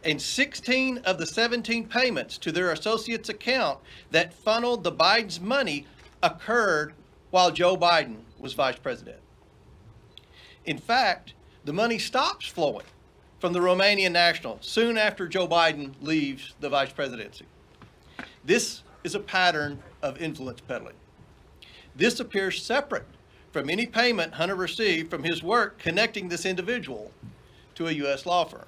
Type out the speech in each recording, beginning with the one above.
and 16 of the 17 payments to their associates' account that funneled the Biden's money occurred while Joe Biden was vice president. In fact, the money stops flowing from the Romanian national soon after Joe Biden leaves the vice presidency. This is a pattern of influence peddling. This appears separate from any payment Hunter received from his work connecting this individual to a U.S. law firm.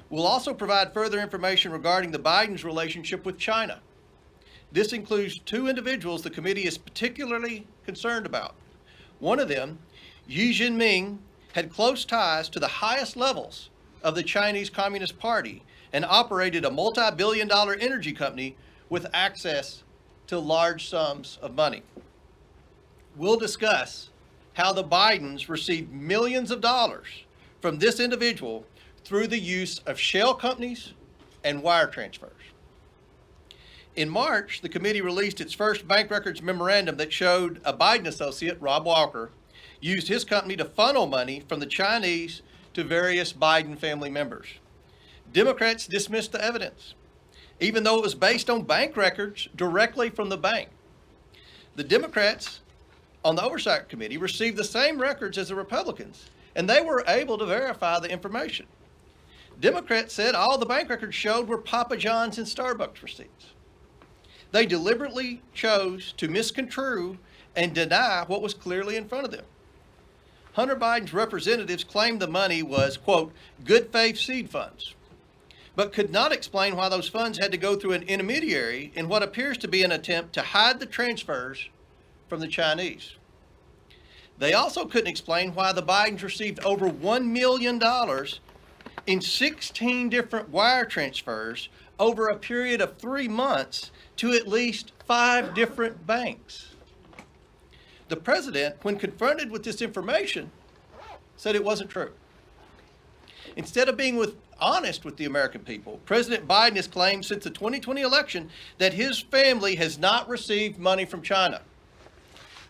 We'll also provide further information regarding the Biden's relationship with China. This includes two individuals the committee is particularly concerned about. One of them, Xi Jinping, had close ties to the highest levels of the Chinese Communist Party and operated a multi-billion-dollar energy company with access to large sums of money. We'll discuss how the Bidens received millions of dollars from this individual through the use of shell companies and wire transfers. In March, the committee released its first bank records memorandum that showed a Biden associate, Rob Walker, used his company to funnel money from the Chinese to various Biden family members. Democrats dismissed the evidence, even though it was based on bank records directly from the bank. The Democrats on the Oversight Committee received the same records as the Republicans, and they were able to verify the information. Democrats said all the bank records showed were Papa John's and Starbucks receipts. They deliberately chose to misconstrue and deny what was clearly in front of them. Hunter Biden's representatives claimed the money was, quote, good faith seed funds, but could not explain why those funds had to go through an intermediary in what appears to be an attempt to hide the transfers from the Chinese. They also couldn't explain why the Bidens received over $1 million in 16 different wire transfers over a period of 3 months to at least 5 different banks. The president, when confronted with this information, said it wasn't true. Instead of being honest with the American people, President Biden has claimed since the 2020 election that his family has not received money from China.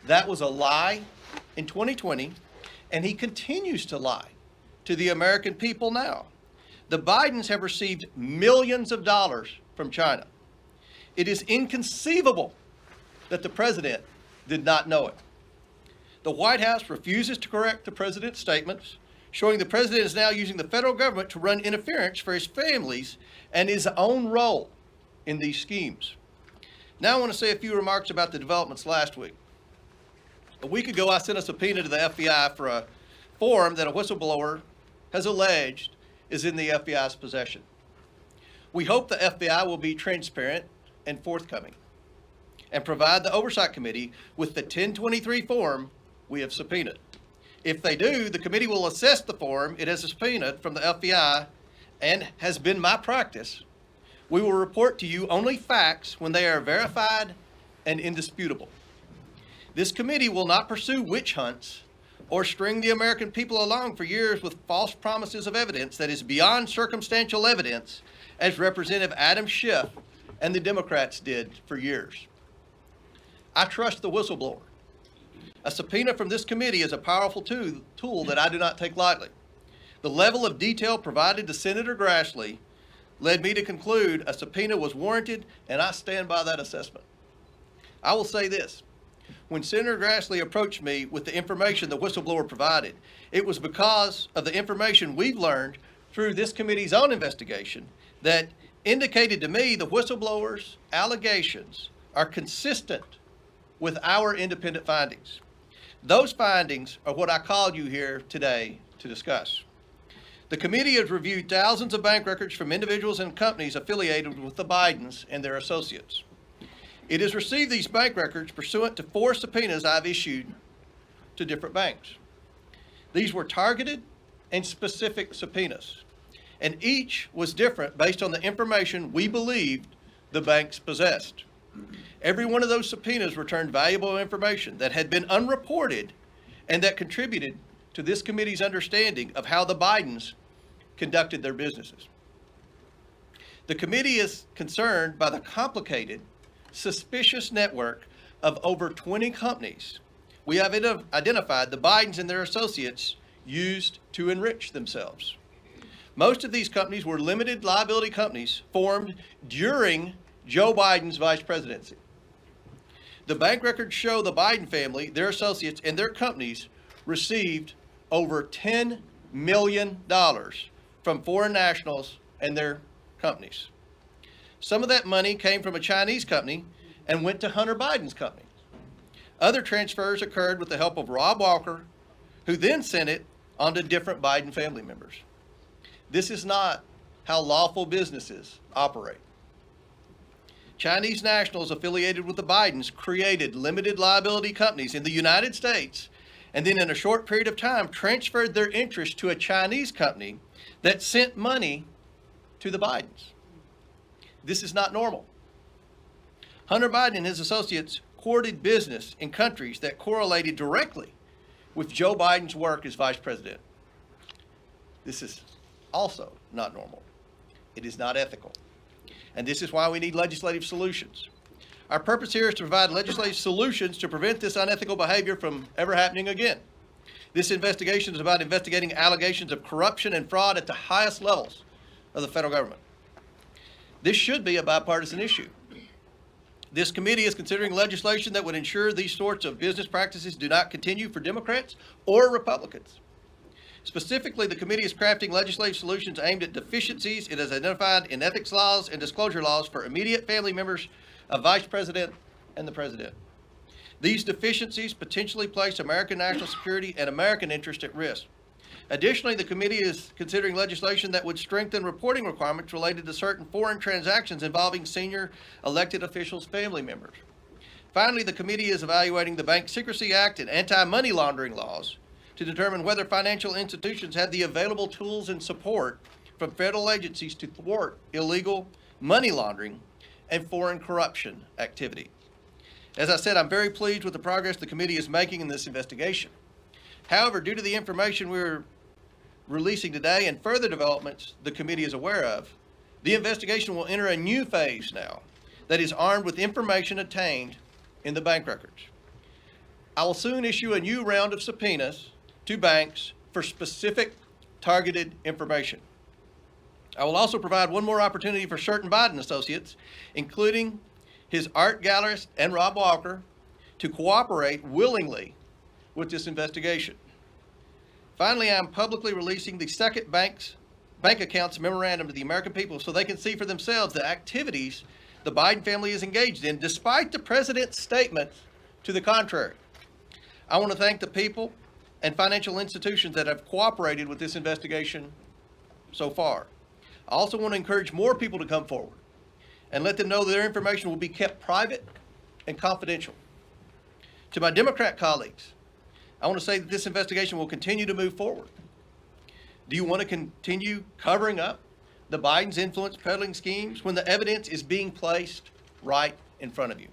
That was a lie in 2020, and he continues to lie to the American people now. The Bidens have received millions of dollars from China. It is inconceivable that the president did not know it. The White House refuses to correct the president's statements, showing the president is now using the federal government to run interference for his families and his own role in these schemes. Now I want to say a few remarks about the developments last week. A week ago, I sent a subpoena to the FBI for a form that a whistleblower has alleged is in the FBI's possession. We hope the FBI will be transparent and forthcoming and provide the Oversight Committee with the 1023 form we have subpoenaed. If they do, the committee will assess the form it has subpoenaed from the FBI, and has been my practice. We will report to you only facts when they are verified and indisputable. This committee will not pursue witch hunts or string the American people along for years with false promises of evidence that is beyond circumstantial evidence, as Representative Adam Schiff and the Democrats did for years. I trust the whistleblower. A subpoena from this committee is a powerful tool that I do not take lightly. The level of detail provided to Senator Grassley led me to conclude a subpoena was warranted, and I stand by that assessment. I will say this. When Senator Grassley approached me with the information the whistleblower provided, it was because of the information we've learned through this committee's own investigation that indicated to me the whistleblower's allegations are consistent with our independent findings. Those findings are what I called you here today to discuss. The committee has reviewed thousands of bank records from individuals and companies affiliated with the Bidens and their associates. It has received these bank records pursuant to 4 subpoenas I've issued to different banks. These were targeted and specific subpoenas, and each was different based on the information we believed the banks possessed. Every one of those subpoenas returned valuable information that had been unreported and that contributed to this committee's understanding of how the Bidens conducted their businesses. The committee is concerned by the complicated, suspicious network of over 20 companies we have identified the Bidens and their associates used to enrich themselves. Most of these companies were limited liability companies formed during Joe Biden's vice presidency. The bank records show the Biden family, their associates, and their companies received over $10 million from foreign nationals and their companies. Some of that money came from a Chinese company and went to Hunter Biden's company. Other transfers occurred with the help of Rob Walker, who then sent it on to different Biden family members. This is not how lawful businesses operate. Chinese nationals affiliated with the Bidens created limited liability companies in the United States and then in a short period of time transferred their interest to a Chinese company that sent money to the Bidens. This is not normal. Hunter Biden and his associates courted business in countries that correlated directly with Joe Biden's work as vice president. This is also not normal. It is not ethical. And this is why we need legislative solutions. Our purpose here is to provide legislative solutions to prevent this unethical behavior from ever happening again. This investigation is about investigating allegations of corruption and fraud at the highest levels of the federal government. This should be a bipartisan issue. This committee is considering legislation that would ensure these sorts of business practices do not continue for Democrats or Republicans. Specifically, the committee is crafting legislative solutions aimed at deficiencies it has identified in ethics laws and disclosure laws for immediate family members of Vice President and the President. These deficiencies potentially place American national security and American interest at risk. Additionally, the committee is considering legislation that would strengthen reporting requirements related to certain foreign transactions involving senior elected officials' family members. Finally, the committee is evaluating the Bank Secrecy Act and anti-money laundering laws to determine whether financial institutions have the available tools and support from federal agencies to thwart illegal money laundering and foreign corruption activity. As I said, I'm very pleased with the progress the committee is making in this investigation. However, due to the information we're releasing today and further developments the committee is aware of, the investigation will enter a new phase now that is armed with information obtained in the bank records. I will soon issue a new round of subpoenas to banks for specific targeted information. I will also provide one more opportunity for certain Biden associates, including his art gallerist and Rob Walker, to cooperate willingly with this investigation. Finally, I am publicly releasing the second bank accounts memorandum to the American people so they can see for themselves the activities the Biden family is engaged in, despite the president's statements to the contrary. I want to thank the people and financial institutions that have cooperated with this investigation so far. I also want to encourage more people to come forward and let them know that their information will be kept private and confidential. To my Democrat colleagues, I want to say that this investigation will continue to move forward. Do you want to continue covering up the Biden's influence peddling schemes when the evidence is being placed right in front of you?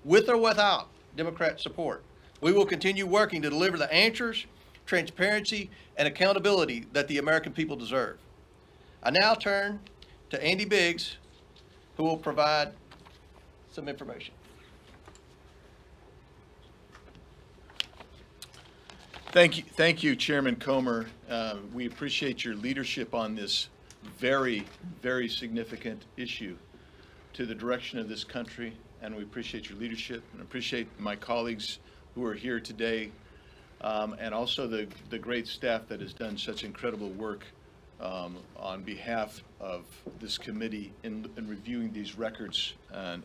With or without Democrat support, we will continue working to deliver the answers, transparency, and accountability that the American people deserve. I now turn to Andy Biggs, who will provide some information. Thank you, Chairman Comer. We appreciate your leadership on this very, very significant issue to the direction of this country, and we appreciate your leadership and appreciate my colleagues who are here today, and also the great staff that has done such incredible work on behalf of this committee in reviewing these records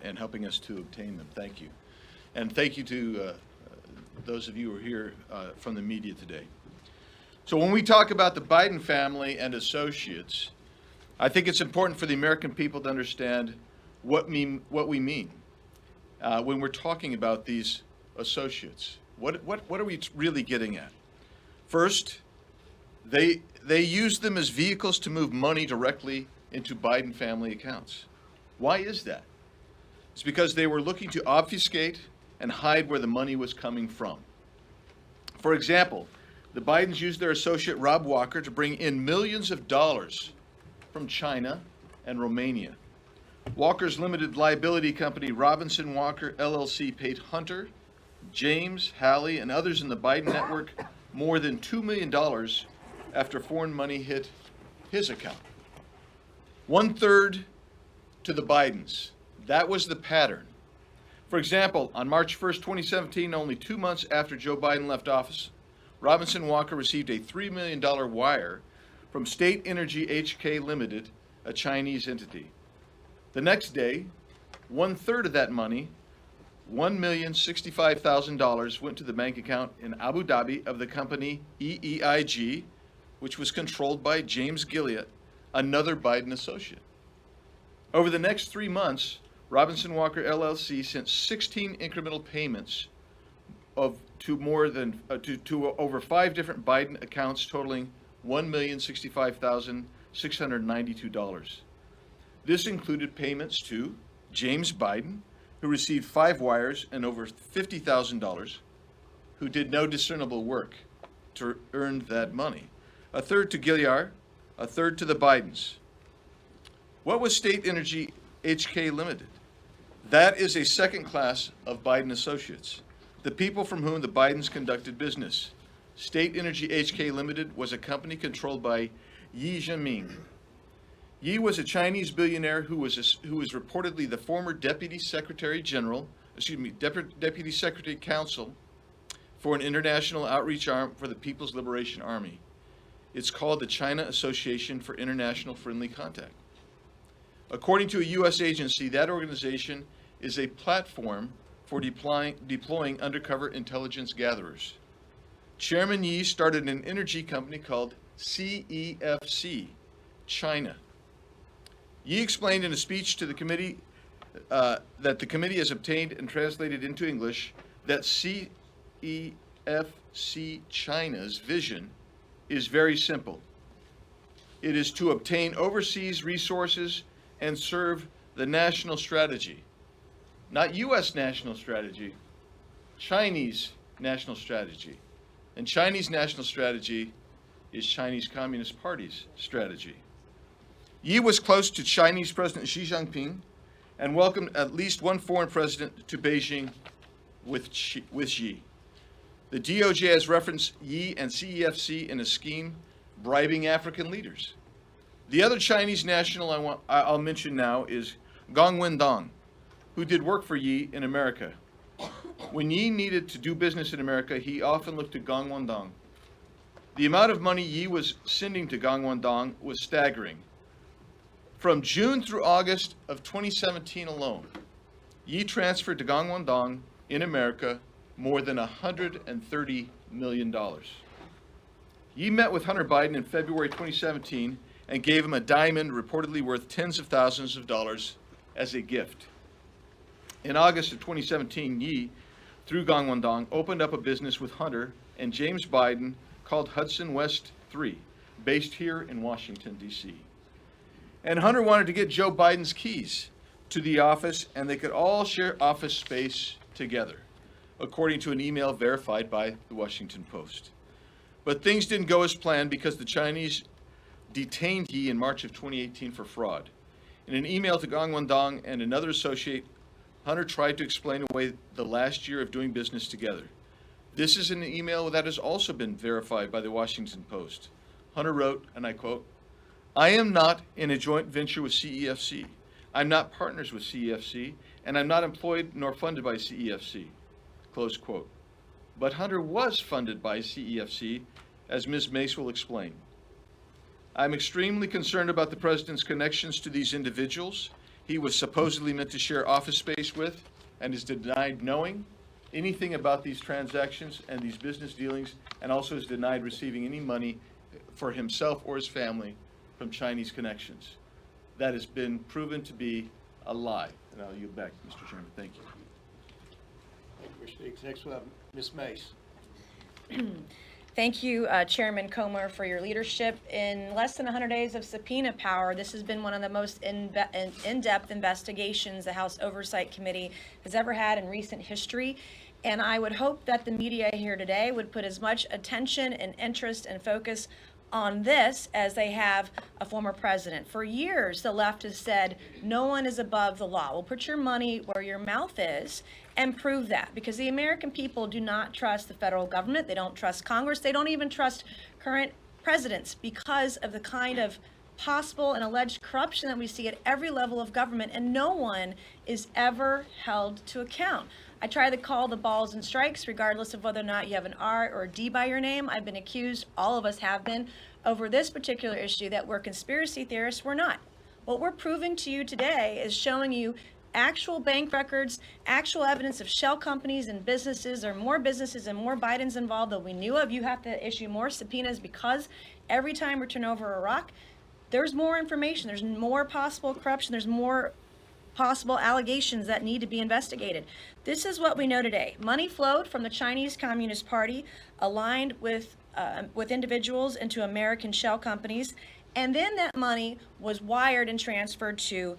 and helping us to obtain them. Thank you. And thank you to those of you who are here from the media today. So when we talk about the Biden family and associates, I think it's important for the American people to understand what we mean when we're talking about these associates. What are we really getting at? First, they use them as vehicles to move money directly into Biden family accounts. Why is that? It's because they were looking to obfuscate and hide where the money was coming from. For example, the Bidens used their associate Rob Walker to bring in millions of dollars from China and Romania. Walker's limited liability company, Robinson Walker LLC, paid Hunter, James, Hallie, and others in the Biden network more than $2 million after foreign money hit his account. 1/3 to the Bidens. That was the pattern. For example, on March 1st, 2017, only 2 months after Joe Biden left office, Robinson Walker received a $3 million wire from State Energy HK Limited, a Chinese entity. The next day, 1/3 of that money, $1,065,000, went to the bank account in Abu Dhabi of the company EEIG, which was controlled by James Gilliatt, another Biden associate. Over the next 3 months, Robinson Walker LLC sent 16 incremental payments to over 5 different Biden accounts totaling $1,065,692. This included payments to James Biden, who received 5 wires and over $50,000, who did no discernible work to earn that money. 1/3 to Gilliard, 1/3 to the Bidens. What was State Energy HK Limited? That is a second class of Biden associates, the people from whom the Bidens conducted business. State Energy HK Limited was a company controlled by Yi Jianming. Yi was a Chinese billionaire who was reportedly the former Deputy Secretary Counsel for an international outreach arm for the People's Liberation Army. It's called the China Association for International Friendly Contact. According to a U.S. agency, that organization is a platform for deploying undercover intelligence gatherers. Chairman Yi started an energy company called CEFC, China. Yi explained in a speech to the committee that the committee has obtained and translated into English that CEFC China's vision is very simple. It is to obtain overseas resources and serve the national strategy. Not U.S. national strategy, Chinese national strategy. And Chinese national strategy is Chinese Communist Party's strategy. Yi was close to Chinese President Xi Jinping and welcomed at least one foreign president to Beijing with Xi. The DOJ has referenced Yi and CEFC in a scheme bribing African leaders. The other Chinese national I'll mention now is Gong Wendong, who did work for Yi in America. When Yi needed to do business in America, he often looked to Gong Wendong. The amount of money Yi was sending to Gong Wendong was staggering. From June through August of 2017 alone, Yi transferred to Gong Wendong in America more than $130 million. Yi met with Hunter Biden in February 2017 and gave him a diamond reportedly worth tens of thousands of dollars as a gift. In August of 2017, Yi, through Gong Wendong, opened up a business with Hunter and James Biden called Hudson West 3, based here in Washington, D.C. And Hunter wanted to get Joe Biden's keys to the office, and they could all share office space together, according to an email verified by the Washington Post. But things didn't go as planned because the Chinese detained Yi in March of 2018 for fraud. In an email to Gong Wendong and another associate, Hunter tried to explain away the last year of doing business together. This is an email that has also been verified by the Washington Post. Hunter wrote, and I quote, "I am not in a joint venture with CEFC. I'm not partners with CEFC, and I'm not employed nor funded by CEFC." Close quote. But Hunter was funded by CEFC, as Ms. Mace will explain. I'm extremely concerned about the president's connections to these individuals he was supposedly meant to share office space with, and is denied knowing anything about these transactions and these business dealings, and also is denied receiving any money for himself or his family from Chinese connections. That has been proven to be a lie. And I'll yield back, Mr. Chairman. Thank you. Thank you, Mr. Speaks. Next we'll have Ms. Mace. Thank you, Chairman Comer, for your leadership. In less than 100 days of subpoena power, this has been one of the most in-depth investigations the House Oversight Committee has ever had in recent history. And I would hope that the media here today would put as much attention and interest and focus on this as they have a former president. For years, the left has said, no one is above the law. Well, put your money where your mouth is and prove that, because the American people do not trust the federal government. They don't trust Congress. They don't even trust current presidents because of the kind of possible and alleged corruption that we see at every level of government, and no one is ever held to account. I try to call the balls and strikes regardless of whether or not you have an R or a D by your name. I've been accused, all of us have been, over this particular issue that we're conspiracy theorists. We're not. What we're proving to you today is showing you actual bank records, actual evidence of shell companies and businesses. There are more businesses and more Bidens involved that we knew of. You have to issue more subpoenas because every time we turn over a rock, there's more information. There's more possible corruption. There's more possible allegations that need to be investigated. This is what we know today. Money flowed from the Chinese Communist Party, aligned with individuals into American shell companies, and then that money was wired and transferred to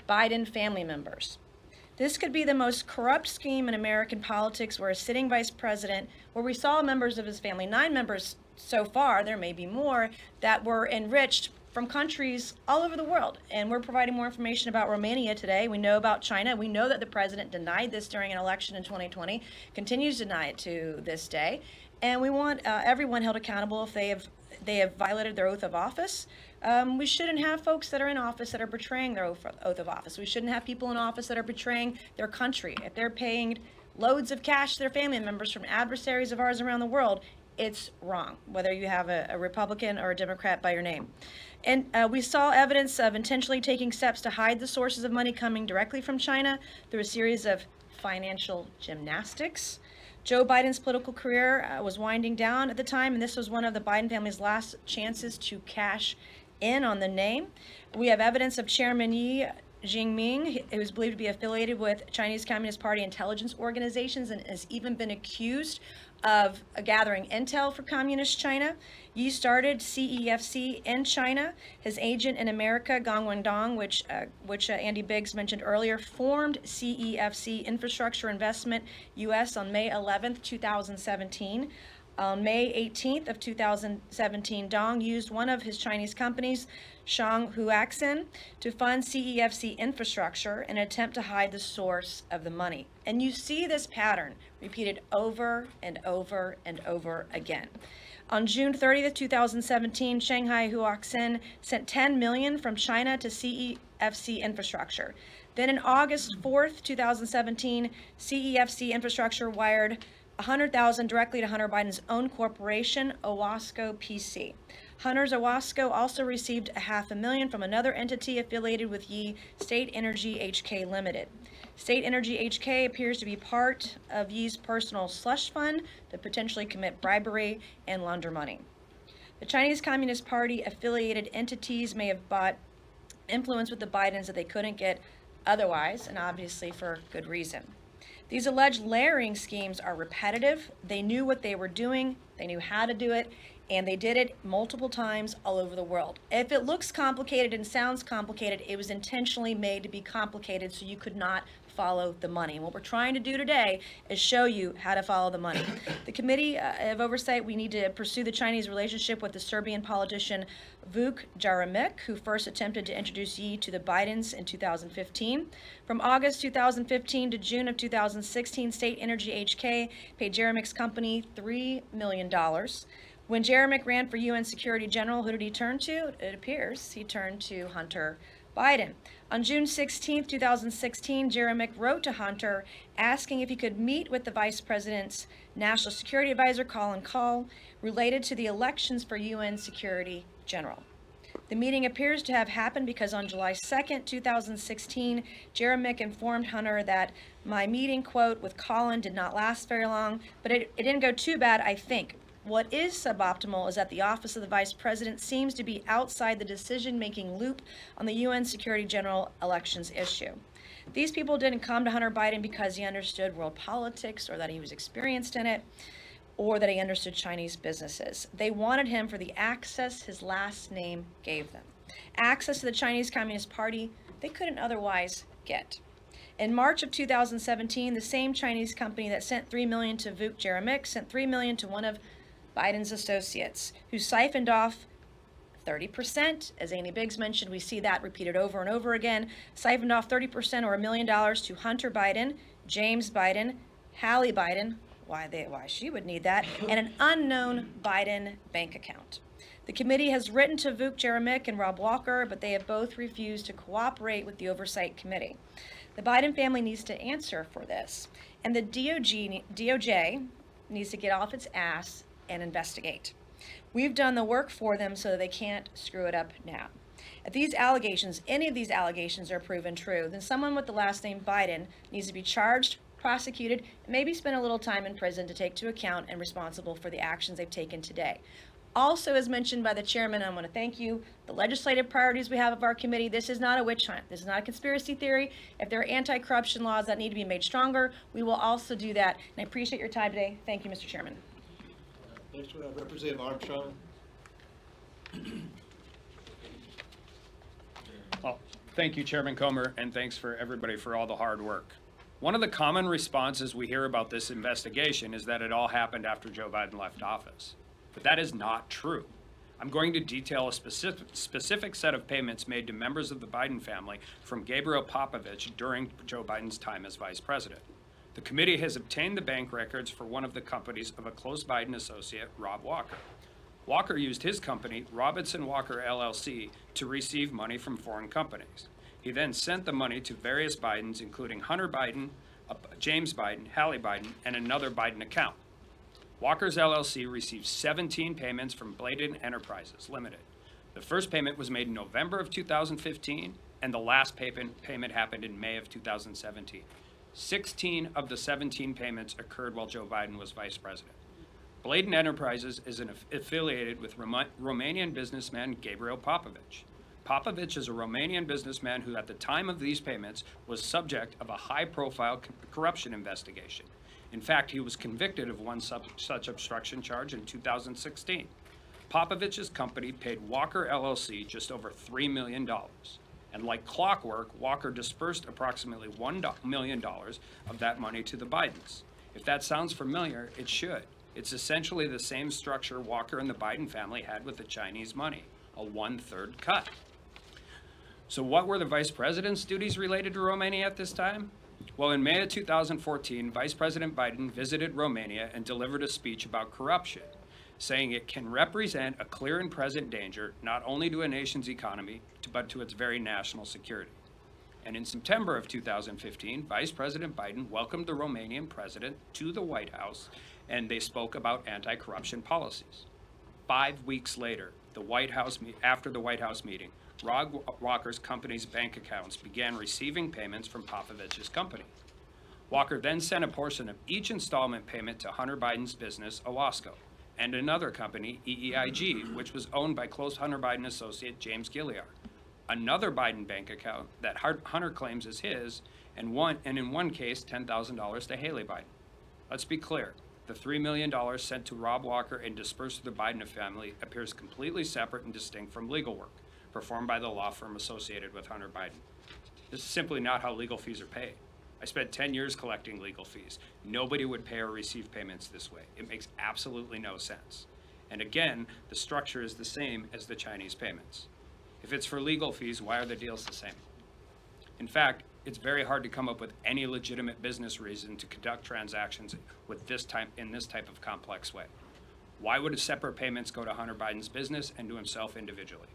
Biden family members. This could be the most corrupt scheme in American politics, where a sitting vice president, where we saw members of his family, 9 members so far, there may be more, that were enriched from countries all over the world. And we're providing more information about Romania today. We know about China. We know that the president denied this during an election in 2020, continues to deny it to this day. And we want everyone held accountable if they have violated their oath of office. We shouldn't have folks that are in office that are betraying their oath of office. We shouldn't have people in office that are betraying their country. If they're paying loads of cash to their family members from adversaries of ours around the world, it's wrong, whether you have a Republican or a Democrat by your name. And we saw evidence of intentionally taking steps to hide the sources of money coming directly from China through a series of financial gymnastics. Joe Biden's political career was winding down at the time, and this was one of the Biden family's last chances to cash in on the name. We have evidence of Chairman Yi Jinping, who is believed to be affiliated with Chinese Communist Party intelligence organizations and has even been accused of gathering intel for communist China. Yi started CEFC in China. His agent in America, Gong Wendong, which Andy Biggs mentioned earlier, formed CEFC Infrastructure Investment US on May 11th, 2017. On May 18th of 2017, Dong used one of his Chinese companies, Shanghuaxin, to fund CEFC infrastructure in an attempt to hide the source of the money. And you see this pattern repeated over and over and over again. On June 30th, 2017, Shanghai Huaxin sent $10 million from China to CEFC infrastructure. Then on August 4th, 2017, CEFC infrastructure wired $100,000 directly to Hunter Biden's own corporation, Owasco PC. Hunter's Owasco also received $500,000 from another entity affiliated with Yi, State Energy HK Limited. State Energy HK appears to be part of Yi's personal slush fund to potentially commit bribery and launder money. The Chinese Communist Party affiliated entities may have bought influence with the Bidens that they couldn't get otherwise, and obviously for good reason. These alleged layering schemes are repetitive. They knew what they were doing, they knew how to do it, and they did it multiple times all over the world. If it looks complicated and sounds complicated, it was intentionally made to be complicated so you could not follow the money. And what we're trying to do today is show you how to follow the money. The Committee of Oversight, we need to pursue the Chinese relationship with the Serbian politician Vuk Jeremic, who first attempted to introduce Yi to the Bidens in 2015. From August 2015 to June of 2016, State Energy HK paid Jeremic's company $3 million. When Jeremic ran for UN Security General, who did he turn to? It appears he turned to Hunter Biden. On June 16, 2016, Jeremic wrote to Hunter asking if he could meet with the Vice President's National Security Advisor, Colin Kahl, related to the elections for UN Security General. The meeting appears to have happened because on July 2nd, 2016, Jeremic informed Hunter that my meeting, quote, with Colin did not last very long, but it didn't go too bad, I think. What is suboptimal is that the Office of the Vice President seems to be outside the decision-making loop on the UN Security General elections issue. These people didn't come to Hunter Biden because he understood world politics or that he was experienced in it or that he understood Chinese businesses. They wanted him for the access his last name gave them. Access to the Chinese Communist Party they couldn't otherwise get. In March of 2017, the same Chinese company that sent $3 million to Vuk Jeremic sent $3 million to one of Biden's associates, who siphoned off 30%. As Andy Biggs mentioned, we see that repeated over and over again. Siphoned off 30% or $1 million to Hunter Biden, James Biden, Hallie Biden, why she would need that, and an unknown Biden bank account. The committee has written to Vuk Jeremic and Rob Walker, but they have both refused to cooperate with the Oversight Committee. The Biden family needs to answer for this, and the DOJ needs to get off its ass and investigate. We've done the work for them so that they can't screw it up now. If these allegations, any of these allegations are proven true, then someone with the last name Biden needs to be charged, prosecuted, and maybe spend a little time in prison to take to account and responsible for the actions they've taken today. Also, as mentioned by the chairman, I want to thank you, the legislative priorities we have of our committee, this is not a witch hunt. This is not a conspiracy theory. If there are anti-corruption laws that need to be made stronger, we will also do that. And I appreciate your time today. Thank you, Mr. Chairman. Next we have Representative Armstrong. Well, thank you, Chairman Comer, and thanks for everybody for all the hard work. One of the common responses we hear about this investigation is that it all happened after Joe Biden left office. But that is not true. I'm going to detail a specific set of payments made to members of the Biden family from Gabriel Popovich during Joe Biden's time as vice president. The committee has obtained the bank records for one of the companies of a close Biden associate, Rob Walker. Walker used his company, Robinson Walker LLC, to receive money from foreign companies. He then sent the money to various Bidens, including Hunter Biden, James Biden, Hallie Biden, and another Biden account. Walker's LLC received 17 payments from Bladen Enterprises Limited. The first payment was made in November of 2015, and the last payment happened in May of 2017. 16 of the 17 payments occurred while Joe Biden was vice president. Bladen Enterprises is affiliated with Romanian businessman Gabriel Popovich. Popovich is a Romanian businessman who, at the time of these payments, was subject of a high-profile corruption investigation. In fact, he was convicted of one such obstruction charge in 2016. Popovich's company paid Walker LLC just over $3 million. And like clockwork, Walker dispersed approximately $1 million of that money to the Bidens. If that sounds familiar, it should. It's essentially the same structure Walker and the Biden family had with the Chinese money, a 1/3 cut. So what were the vice president's duties related to Romania at this time? Well, in May of 2014, Vice President Biden visited Romania and delivered a speech about corruption, saying it can represent a clear and present danger not only to a nation's economy, but to its very national security. And in September of 2015, Vice President Biden welcomed the Romanian president to the White House, and they spoke about anti-corruption policies. 5 weeks later, after the White House meeting, Rob Walker's company's bank accounts began receiving payments from Popovich's company. Walker then sent a portion of each installment payment to Hunter Biden's business, Owasco, and another company, EEIG, which was owned by close Hunter Biden associate James Gilliar. Another Biden bank account that Hunter claims is his, and in one case, $10,000 to Hallie Biden. Let's be clear. The $3 million sent to Rob Walker and dispersed to the Biden family appears completely separate and distinct from legal work performed by the law firm associated with Hunter Biden. This is simply not how legal fees are paid. I spent 10 years collecting legal fees. Nobody would pay or receive payments this way. It makes absolutely no sense. And again, the structure is the same as the Chinese payments. If it's for legal fees, why are the deals the same? In fact, it's very hard to come up with any legitimate business reason to conduct transactions in this type of complex way. Why would separate payments go to Hunter Biden's business and to himself individually?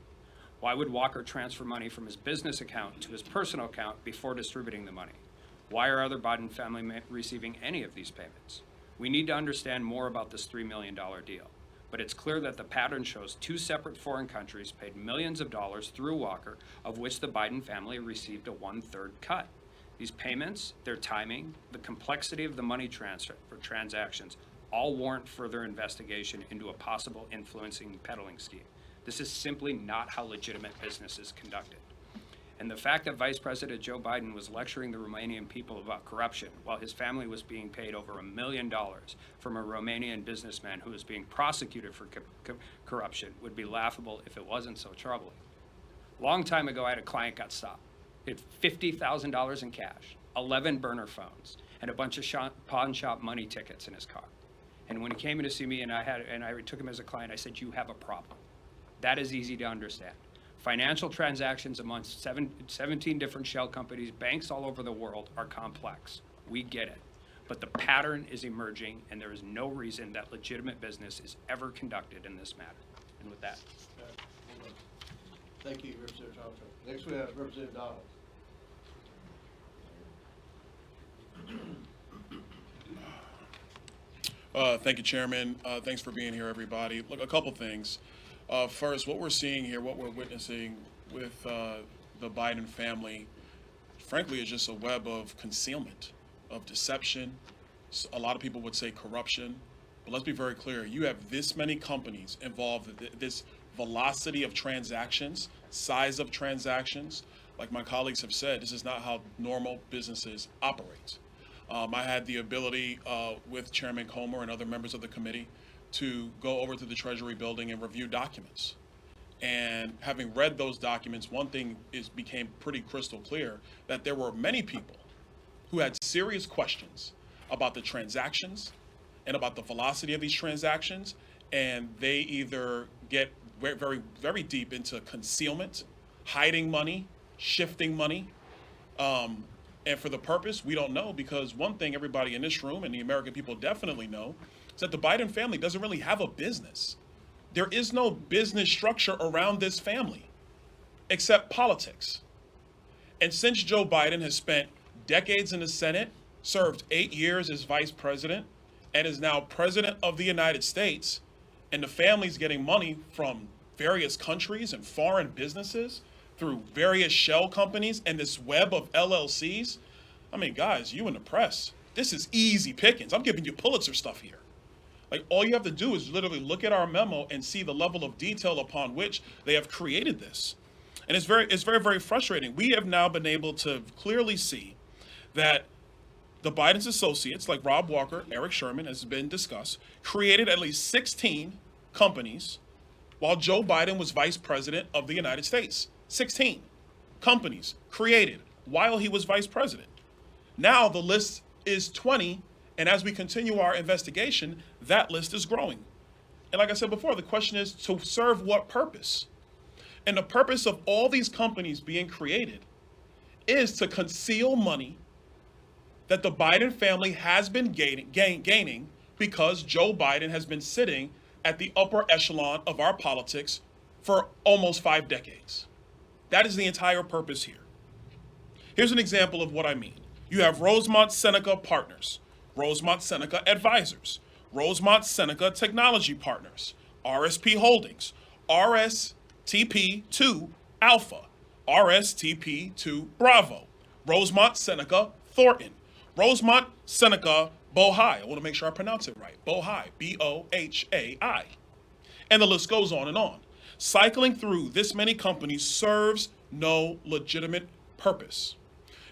Why would Walker transfer money from his business account to his personal account before distributing the money? Why are other Biden family receiving any of these payments? We need to understand more about this $3 million deal. But it's clear that the pattern shows two separate foreign countries paid millions of dollars through Walker, of which the Biden family received a 1/3 cut. These payments, their timing, the complexity of the money transfer for transactions all warrant further investigation into a possible influencing peddling scheme. This is simply not how legitimate business is conducted. And the fact that Vice President Joe Biden was lecturing the Romanian people about corruption while his family was being paid over $1 million from a Romanian businessman who was being prosecuted for corruption would be laughable if it wasn't so troubling. Long time ago, I had a client got stopped. He had $50,000 in cash, 11 burner phones, and a bunch of pawn shop money tickets in his car. And when he came in to see me and I took him as a client, I said, "You have a problem." That is easy to understand. Financial transactions amongst 17 different shell companies, banks all over the world are complex. We get it. But the pattern is emerging, and there is no reason that legitimate business is ever conducted in this matter. And with that. Thank you, Representative Armstrong. Next, we have Representative Donald. Thank you, Chairman. Thanks for being here, everybody. Look, a couple things. First, what we're seeing here, what we're witnessing with the Biden family, frankly, is just a web of concealment, of deception. A lot of people would say corruption. But let's be very clear. You have this many companies involved, this velocity of transactions, size of transactions. Like my colleagues have said, this is not how normal businesses operate. I had the ability with Chairman Comer and other members of the committee to go over to the Treasury building and review documents. And having read those documents, one thing became pretty crystal clear, that there were many people who had serious questions about the transactions and about the velocity of these transactions, and they either get very, very deep into concealment, hiding money, shifting money, and for the purpose, we don't know, because one thing everybody in this room and the American people definitely know is that the Biden family doesn't really have a business. There is no business structure around this family except politics. And since Joe Biden has spent decades in the Senate, served 8 years as vice president, and is now president of the United States, and the family's getting money from various countries and foreign businesses through various shell companies and this web of LLCs. I mean, guys, you in the press, this is easy pickings. I'm giving you Pulitzer stuff here. Like, all you have to do is literally look at our memo and see the level of detail upon which they have created this. And it's very, very frustrating. We have now been able to clearly see that the Biden's associates, like Rob Walker, Eric Sherman, as has been discussed, created at least 16 companies while Joe Biden was vice president of the United States. 16 companies created while he was vice president. Now the list is 20, and as we continue our investigation, that list is growing. And like I said before, the question is, to serve what purpose? And the purpose of all these companies being created is to conceal money that the Biden family has been gaining because Joe Biden has been sitting at the upper echelon of our politics for almost 5 decades. That is the entire purpose here. Here's an example of what I mean. You have Rosemont Seneca Partners, Rosemont Seneca Advisors, Rosemont Seneca Technology Partners, RSP Holdings, RSTP2 Alpha, RSTP2 Bravo, Rosemont Seneca Thornton, Rosemont Seneca Bohai. I want to make sure I pronounce it right. Bohai, B-O-H-A-I. And the list goes on and on. Cycling through this many companies serves no legitimate purpose.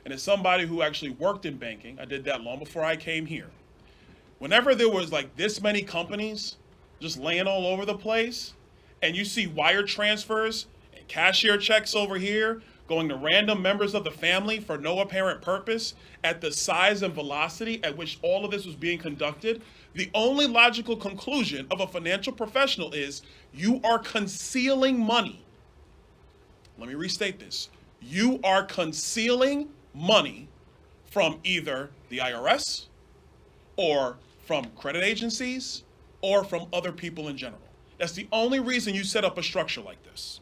And as somebody who actually worked in banking, I did that long before I came here. Whenever there was like this many companies just laying all over the place, and you see wire transfers and cashier checks over here going to random members of the family for no apparent purpose, at the size and velocity at which all of this was being conducted, the only logical conclusion of a financial professional is you are concealing money. Let me restate this. You are concealing money from either the IRS or from credit agencies or from other people in general. That's the only reason you set up a structure like this.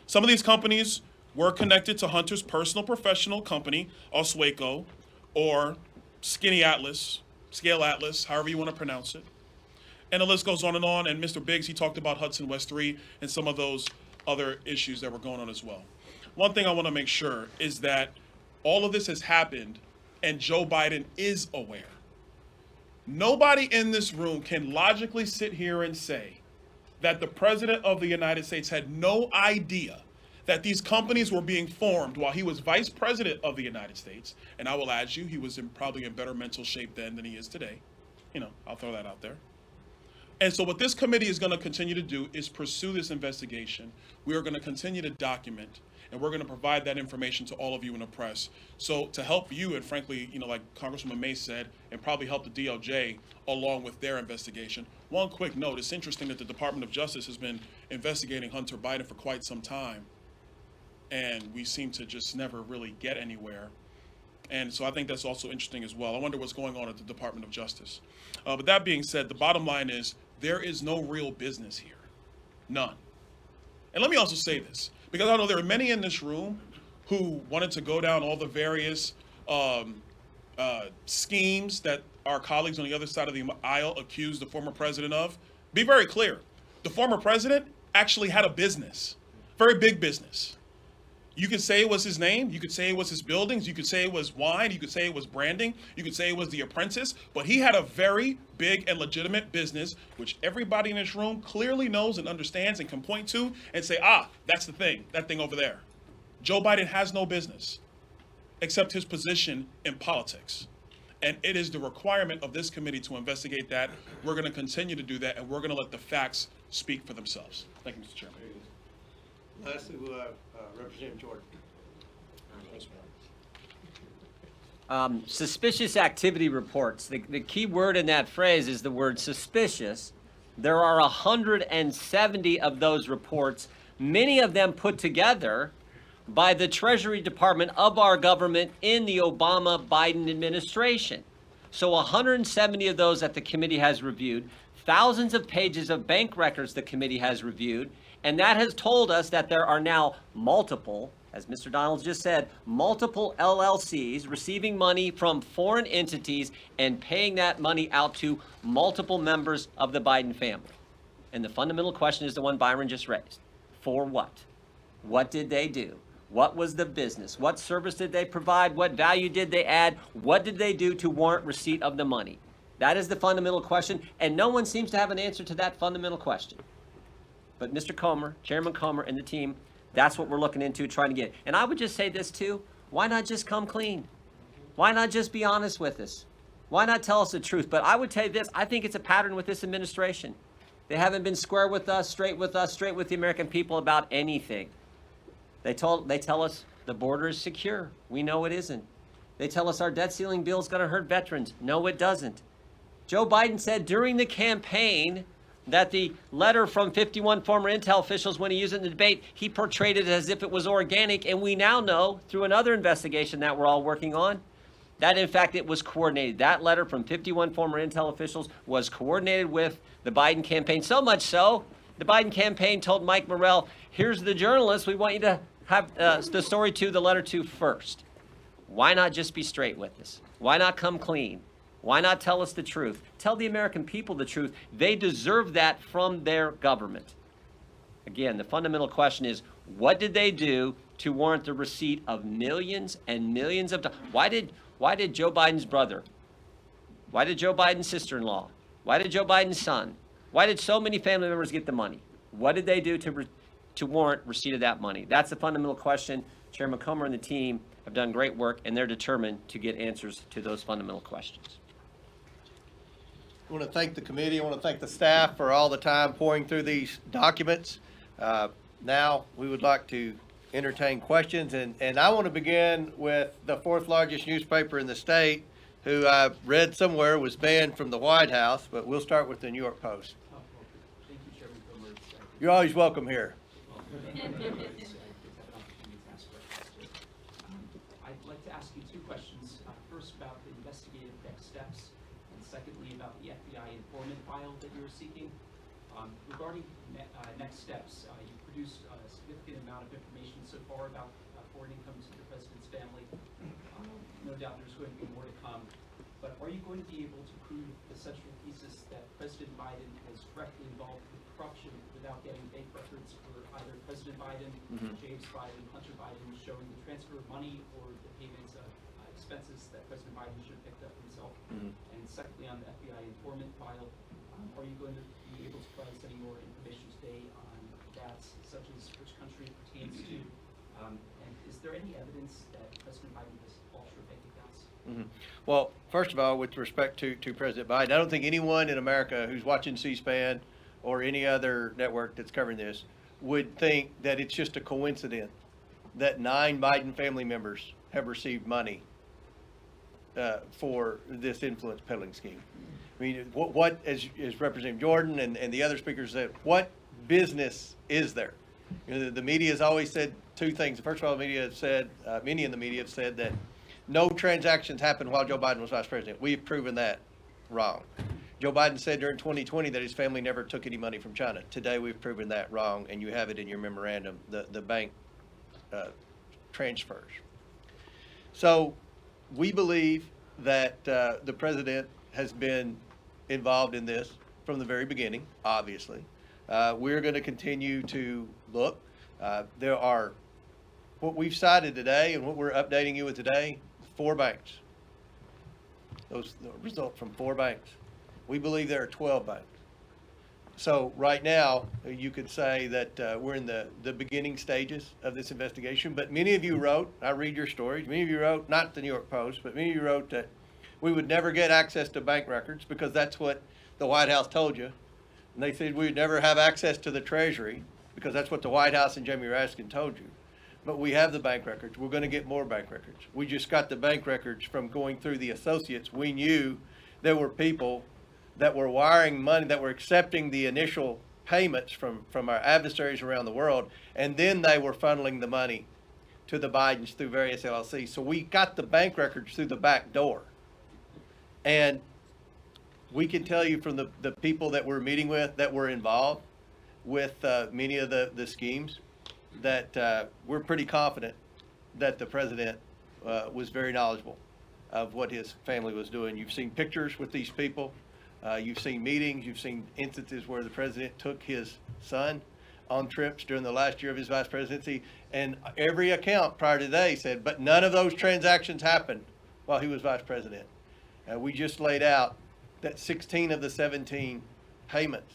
Some of these companies were connected to Hunter's personal professional company, Oswego, or Skinny Atlas, Scale Atlas, however you want to pronounce it. And the list goes on, and Mr. Biggs, he talked about Hudson West 3 and some of those other issues that were going on as well. One thing I want to make sure is that all of this has happened and Joe Biden is aware. Nobody in this room can logically sit here and say that the President of the United States had no idea that these companies were being formed while he was vice president of the United States. And I will add you, he was probably in better mental shape then than he is today. You know, I'll throw that out there. And so what this committee is going to continue to do is pursue this investigation. We are going to continue to document, and we're going to provide that information to all of you in the press. So to help you, and frankly, you know, like Congresswoman May said, and probably help the DOJ along with their investigation. One quick note, it's interesting that the Department of Justice has been investigating Hunter Biden for quite some time, and we seem to just never really get anywhere. And so I think that's also interesting as well. I wonder what's going on at the Department of Justice. But that being said, the bottom line is there is no real business here. None. And let me also say this, because I know there are many in this room who wanted to go down all the various schemes that our colleagues on the other side of the aisle accused the former president of. Be very clear. The former president actually had a business, very big business. You could say it was his name, you could say it was his buildings, you could say it was wine, you could say it was branding, you could say it was The Apprentice, but he had a very big and legitimate business, which everybody in this room clearly knows and understands and can point to and say, that's the thing, that thing over there. Joe Biden has no business except his position in politics. And it is the requirement of this committee to investigate that. We're going to continue to do that, and we're going to let the facts speak for themselves. Thank you, Mr. Chairman. Lastly, we'll have Representative Jordan. Suspicious activity reports. The key word in that phrase is the word suspicious. There are 170 of those reports, many of them put together by the Treasury Department of our government in the Obama-Biden administration. So 170 of those that the committee has reviewed, thousands of pages of bank records the committee has reviewed, and that has told us that there are now multiple, as Mr. Donalds just said, multiple LLCs receiving money from foreign entities and paying that money out to multiple members of the Biden family. And the fundamental question is the one Byron just raised. For what? What did they do? What was the business? What service did they provide? What value did they add? What did they do to warrant receipt of the money? That is the fundamental question, and no one seems to have an answer to that fundamental question. But Mr. Comer, Chairman Comer, and the team, that's what we're looking into, trying to get. And I would just say this too, why not just come clean? Why not just be honest with us? Why not tell us the truth? But I would tell you this, I think it's a pattern with this administration. They haven't been square with us, straight with the American people about anything. They tell us the border is secure. We know it isn't. They tell us our debt ceiling bill is going to hurt veterans. No, it doesn't. Joe Biden said during the campaign that the letter from 51 former intel officials, when he used it in the debate, he portrayed it as if it was organic. And we now know through another investigation that we're all working on that, in fact, it was coordinated. That letter from 51 former intel officials was coordinated with the Biden campaign. So much so, the Biden campaign told Mike Morrell, here's the journalist we want you to have the story to, the letter to first. Why not just be straight with us? Why not come clean? Why not tell us the truth? Tell the American people the truth. They deserve that from their government. Again, the fundamental question is, what did they do to warrant the receipt of millions and millions of dollars? Why did Joe Biden's brother? Why did Joe Biden's sister-in-law? Why did Joe Biden's son? Why did so many family members get the money? What did they do to warrant receipt of that money? That's the fundamental question. Chairman Comer and the team have done great work, and they're determined to get answers to those fundamental questions. I want to thank the committee. I want to thank the staff for all the time pouring through these documents. Now, we would like to entertain questions, and I want to begin with the fourth largest newspaper in the state, who I read somewhere was banned from the White House, but we'll start with the New York Post. Thank you, Chairman Comer. You're always welcome here. I'd like to ask you two questions. First, about the investigative next steps, and secondly, about the FBI informant file that you're seeking. Regarding next steps, you produced a significant amount of information so far about foreign income to the president's family. No doubt there's going to be more to come. But are you going to be able to prove the central thesis that President Biden was directly involved with corruption without getting bank records for either President Biden, James Biden, Hunter Biden, showing the transfer of money or the payments of expenses that President Biden should have picked up himself? And secondly, on the FBI informant file, are you going to be able to provide us any more information today on that, such as which country it pertains to? And is there any evidence that President Biden has offshore bank accounts? Well, first of all, with respect to President Biden, I don't think anyone in America who's watching C-SPAN or any other network that's covering this would think that it's just a coincidence that 9 Biden family members have received money for this influence peddling scheme. I mean, what as Representative Jordan and the other speakers said, what business is there? You know, the media has always said two things. First of all, the media have said, many in the media have said that no transactions happened while Joe Biden was vice president. We've proven that wrong. Joe Biden said during 2020 that his family never took any money from China. Today, we've proven that wrong, and you have it in your memorandum, the bank transfers. So we believe that the president has been involved in this from the very beginning, obviously. We're going to continue to look. There are, what we've cited today and what we're updating you with today, 4 banks. Those result from 4 banks. We believe there are 12 banks. So right now, you could say that we're in the beginning stages of this investigation, but many of you wrote, I read your stories, many of you wrote, not the New York Post, but many of you wrote that we would never get access to bank records because that's what the White House told you. And they said we would never have access to the Treasury because that's what the White House and Jamie Raskin told you. But we have the bank records. We're going to get more bank records. We just got the bank records from going through the associates. We knew there were people that were wiring money, that were accepting the initial payments from our adversaries around the world, and then they were funneling the money to the Bidens through various LLCs. So we got the bank records through the back door. And we can tell you from the people that we're meeting with that were involved with many of the schemes that we're pretty confident that the president was very knowledgeable of what his family was doing. You've seen pictures with these people. You've seen meetings. You've seen instances where the president took his son on trips during the last year of his vice presidency. And every account prior to today said, but none of those transactions happened while he was vice president. We just laid out that 16 of the 17 payments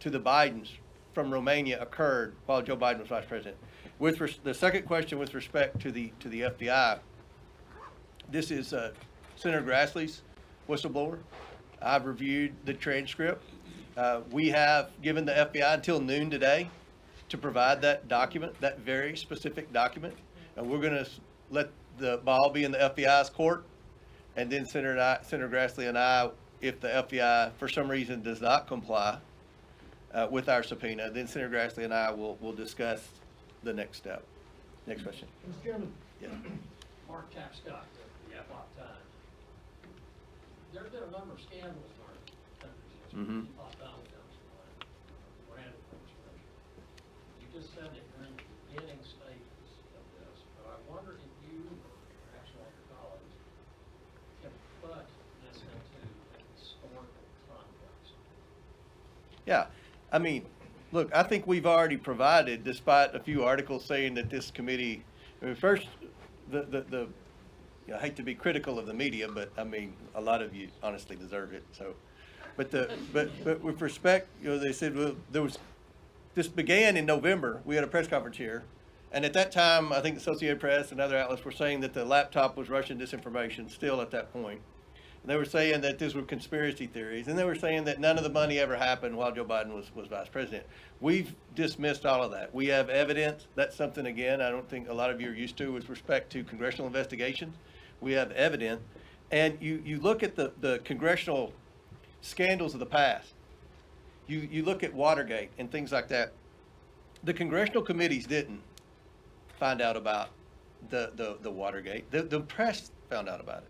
to the Bidens from Romania occurred while Joe Biden was vice president. With the second question with respect to the FBI, this is Senator Grassley's whistleblower. I've reviewed the transcript. We have given the FBI until noon today to provide that document, that very specific document. And we're going to let the ball be in the FBI's court. And then Senator Grassley and I, if the FBI for some reason does not comply with our subpoena, then Senator Grassley and I will discuss the next step. Next question. Mr. Chairman. Yeah. Mark Tapscott, the Epoch Times. There have been a number of scandals in our country since Donald comes to mind. Randall comes to mind. You just said that you're in the beginning stages of this, but I wonder if you, or perhaps one of your colleagues, can put this into a historical context. Yeah. I mean, look, I think we've already provided, despite a few articles saying that this committee, I mean, first, I hate to be critical of the media, but I mean, a lot of you honestly deserve it. So, but with respect, they said, well, this began in November. We had a press conference here. And at that time, I think the Associated Press and other outlets were saying that the laptop was Russian disinformation still at that point. They were saying that these were conspiracy theories, and they were saying that none of the money ever happened while Joe Biden was vice president. We've dismissed all of that. We have evidence. That's something, again, I don't think a lot of you are used to with respect to congressional investigations. We have evidence. And you look at the congressional scandals of the past. You look at Watergate and things like that. The congressional committees didn't find out about the Watergate. The press found out about it.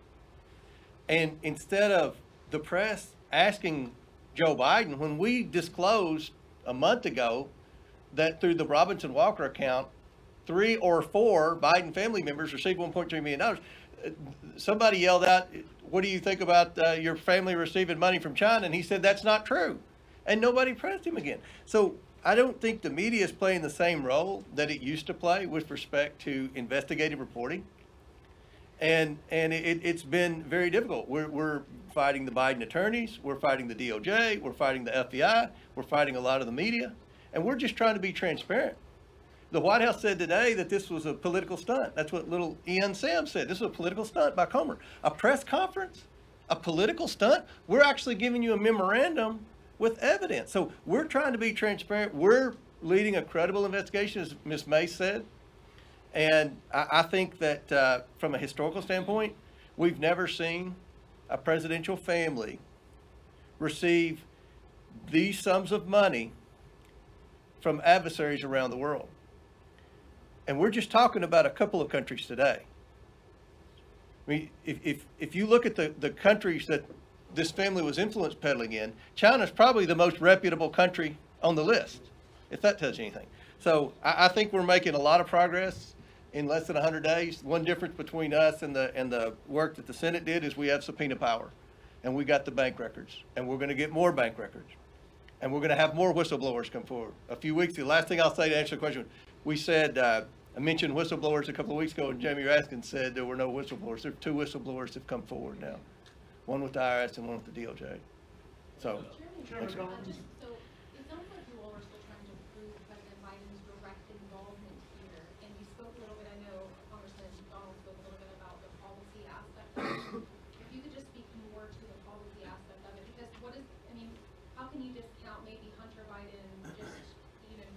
And instead of the press asking Joe Biden, when we disclosed a month ago that through the Robinson Walker account, 3 or 4 Biden family members received $1.3 million, somebody yelled out, what do you think about your family receiving money from China? And he said, that's not true. And nobody pressed him again. So I don't think the media is playing the same role that it used to play with respect to investigative reporting. And it's been very difficult. We're fighting the Biden attorneys, we're fighting the DOJ, we're fighting the FBI, we're fighting a lot of the media, and we're just trying to be transparent. The White House said today that this was a political stunt. That's what little Ian Sam said. This was a political stunt by Comer. A press conference, a political stunt? We're actually giving you a memorandum with evidence. So we're trying to be transparent. We're leading a credible investigation, as Ms. May said. And I think that from a historical standpoint, we've never seen a presidential family receive these sums of money from adversaries around the world. And we're just talking about a couple of countries today. I mean, if you look at the countries that this family was influence peddling in, China's probably the most reputable country on the list, if that tells you anything. So I think we're making a lot of progress in less than 100 days. One difference between us and the work that the Senate did is we have subpoena power, and we got the bank records, and we're going to get more bank records, and we're going to have more whistleblowers come forward. A few weeks ago, last thing I'll say to answer the question, we said, I mentioned whistleblowers a couple of weeks ago, and Jamie Raskin said there were no whistleblowers. There are 2 whistleblowers that have come forward now, one with the IRS and one with the DOJ. So, thanks. So it sounds like you all are still trying to prove President Biden's direct involvement here. And you spoke a little bit, I know Congressman Donald spoke a little bit about the policy aspect of it. If you could just speak more to the policy aspect of it, because how can you discount maybe Hunter Biden just,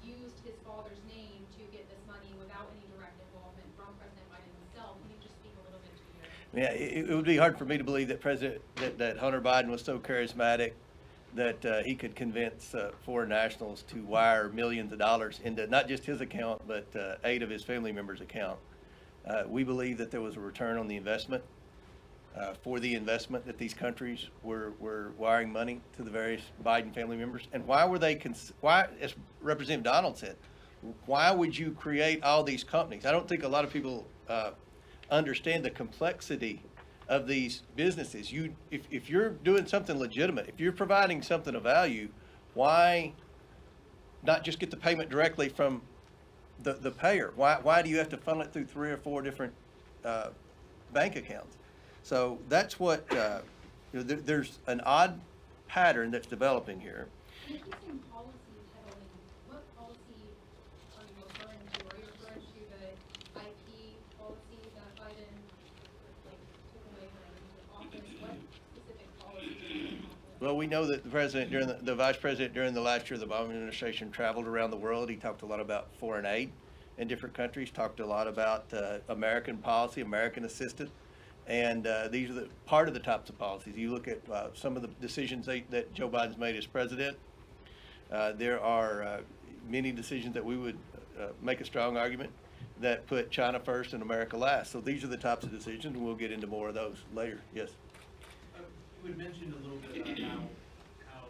used his father's name to get this money without any direct involvement from President Biden himself? Can you just speak a little bit to your? Yeah, it would be hard for me to believe that that Hunter Biden was so charismatic that he could convince foreign nationals to wire millions of dollars into not just his account, but 8 of his family members' account. We believe that there was a return on the investment for the investment that these countries were wiring money to the various Biden family members. And why were they, why, as Representative Donald said, why would you create all these companies? I don't think a lot of people understand the complexity of these businesses. If you're doing something legitimate, if you're providing something of value, why not just get the payment directly from the payer? Why do you have to funnel it through 3 or 4 different bank accounts? So that's what, there's an odd pattern that's developing here. If you say policy peddling, what policy are you referring to? Are you referring to the IP policy that Biden, took away when he was in office? What specific policy are you talking about? Well, we know that the president, the vice president during the last year of the Obama administration traveled around the world. He talked a lot about foreign aid in different countries, talked a lot about American policy, American assistance. And these are part of the types of policies. You look at some of the decisions that Joe Biden's made as president. There are many decisions that we would make a strong argument that put China first and America last. So these are the types of decisions, and we'll get into more of those later. Yes? You had mentioned a little bit about how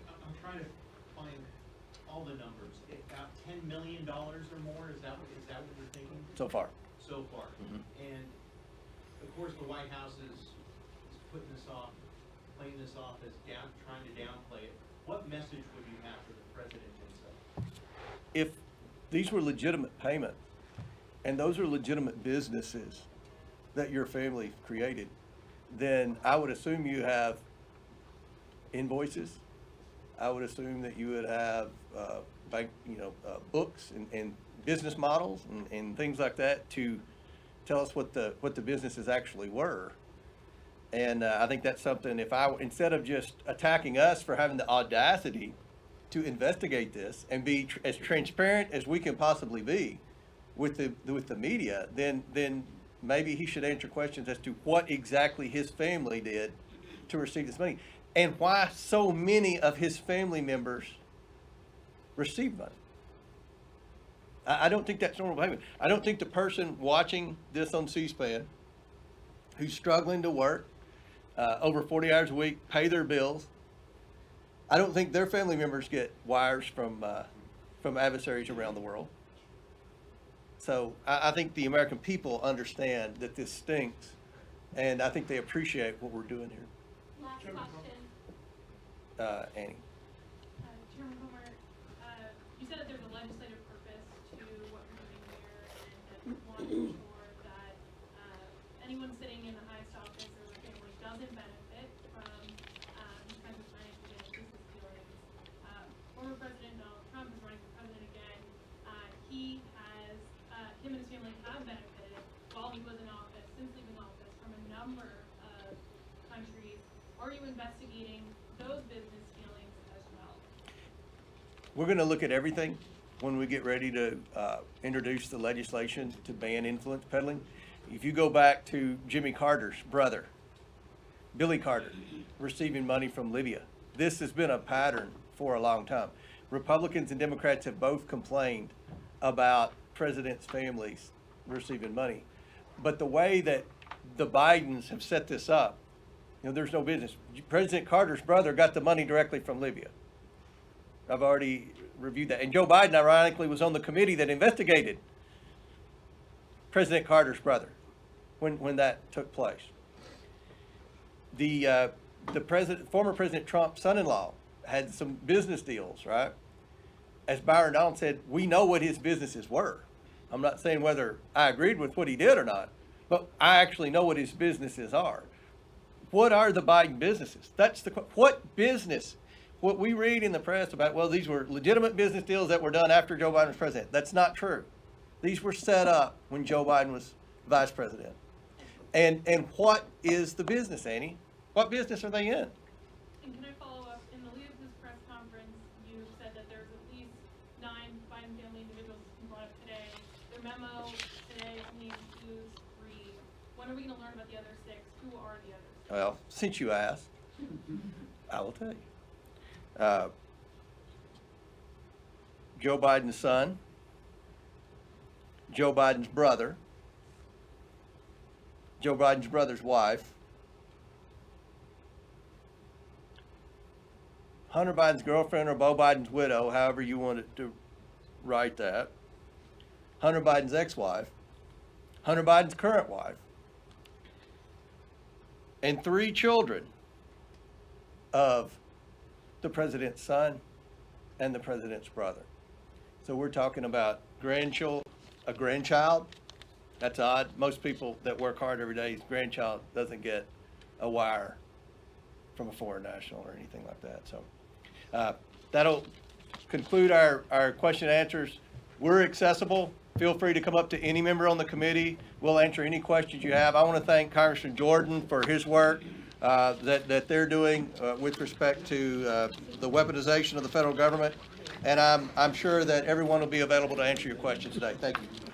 I'm trying to find all the numbers. About $10 million or more, is that what you're thinking? So far. So far. Mhm. And of course, the White House is putting this off, playing this off as trying to downplay it. What message would you have for the president himself? If these were legitimate payments, and those are legitimate businesses that your family created, then I would assume you have invoices. I would assume that you would have bank, books and business models and things like that to tell us what the businesses actually were. And I think that's something, instead of just attacking us for having the audacity to investigate this and be as transparent as we can possibly be with the media, then maybe he should answer questions as to what exactly his family did to receive this money and why so many of his family members received money. I don't think that's normal behavior. I don't think the person watching this on C-SPAN who's struggling to work over 40 hours a week, pay their bills, I don't think their family members get wires from adversaries around the world. So I think the American people understand that this stinks, and I think they appreciate what we're doing here. Last question. Annie. Chairman Comer, you said that there's a legislative purpose to what you're doing here, and that you want to ensure that anyone sitting in the highest office or their family doesn't benefit from these kinds of financial and business dealings. Former President Donald Trump is running for president again. Him and his family have benefited while he was in office, since leaving office, from a number of countries. Are you investigating those business dealings as well? We're going to look at everything when we get ready to introduce the legislation to ban influence peddling. If you go back to Jimmy Carter's brother, Billy Carter, receiving money from Libya, this has been a pattern for a long time. Republicans and Democrats have both complained about presidents' families receiving money. But the way that the Bidens have set this up You know, there's no business. President Carter's brother got the money directly from Libya. I've already reviewed that. And Joe Biden, ironically, was on the committee that investigated President Carter's brother when that took place. The former President Trump's son-in-law had some business deals, right? As Byron Donald said, we know what his businesses were. I'm not saying whether I agreed with what he did or not, but I actually know what his businesses are. What are the Biden businesses? That's what business? What we read in the press about, well, these were legitimate business deals that were done after Joe Biden was president. That's not true. These were set up when Joe Biden was vice president. And what is the business, Annie? What business are they in? And can I follow up? In the lead of this press conference, you said that there's at least 9 Biden family individuals you brought up today. Their memo today only includes 3. When are we going to learn about the other 6? Who are the others? Well, since you asked, I will tell you. Joe Biden's son, Joe Biden's brother, Joe Biden's brother's wife, Hunter Biden's girlfriend or Beau Biden's widow, however you wanted to write that, Hunter Biden's ex-wife, Hunter Biden's current wife, and 3 children of the president's son and the president's brother. So we're talking about a grandchild. That's odd. Most people that work hard every day, grandchild doesn't get a wire from a foreign national or anything like that. So that'll conclude our question and answers. We're accessible. Feel free to come up to any member on the committee. We'll answer any questions you have. I want to thank Congressman Jordan for his work that they're doing with respect to the weaponization of the federal government. And I'm sure that everyone will be available to answer your questions today. Thank you.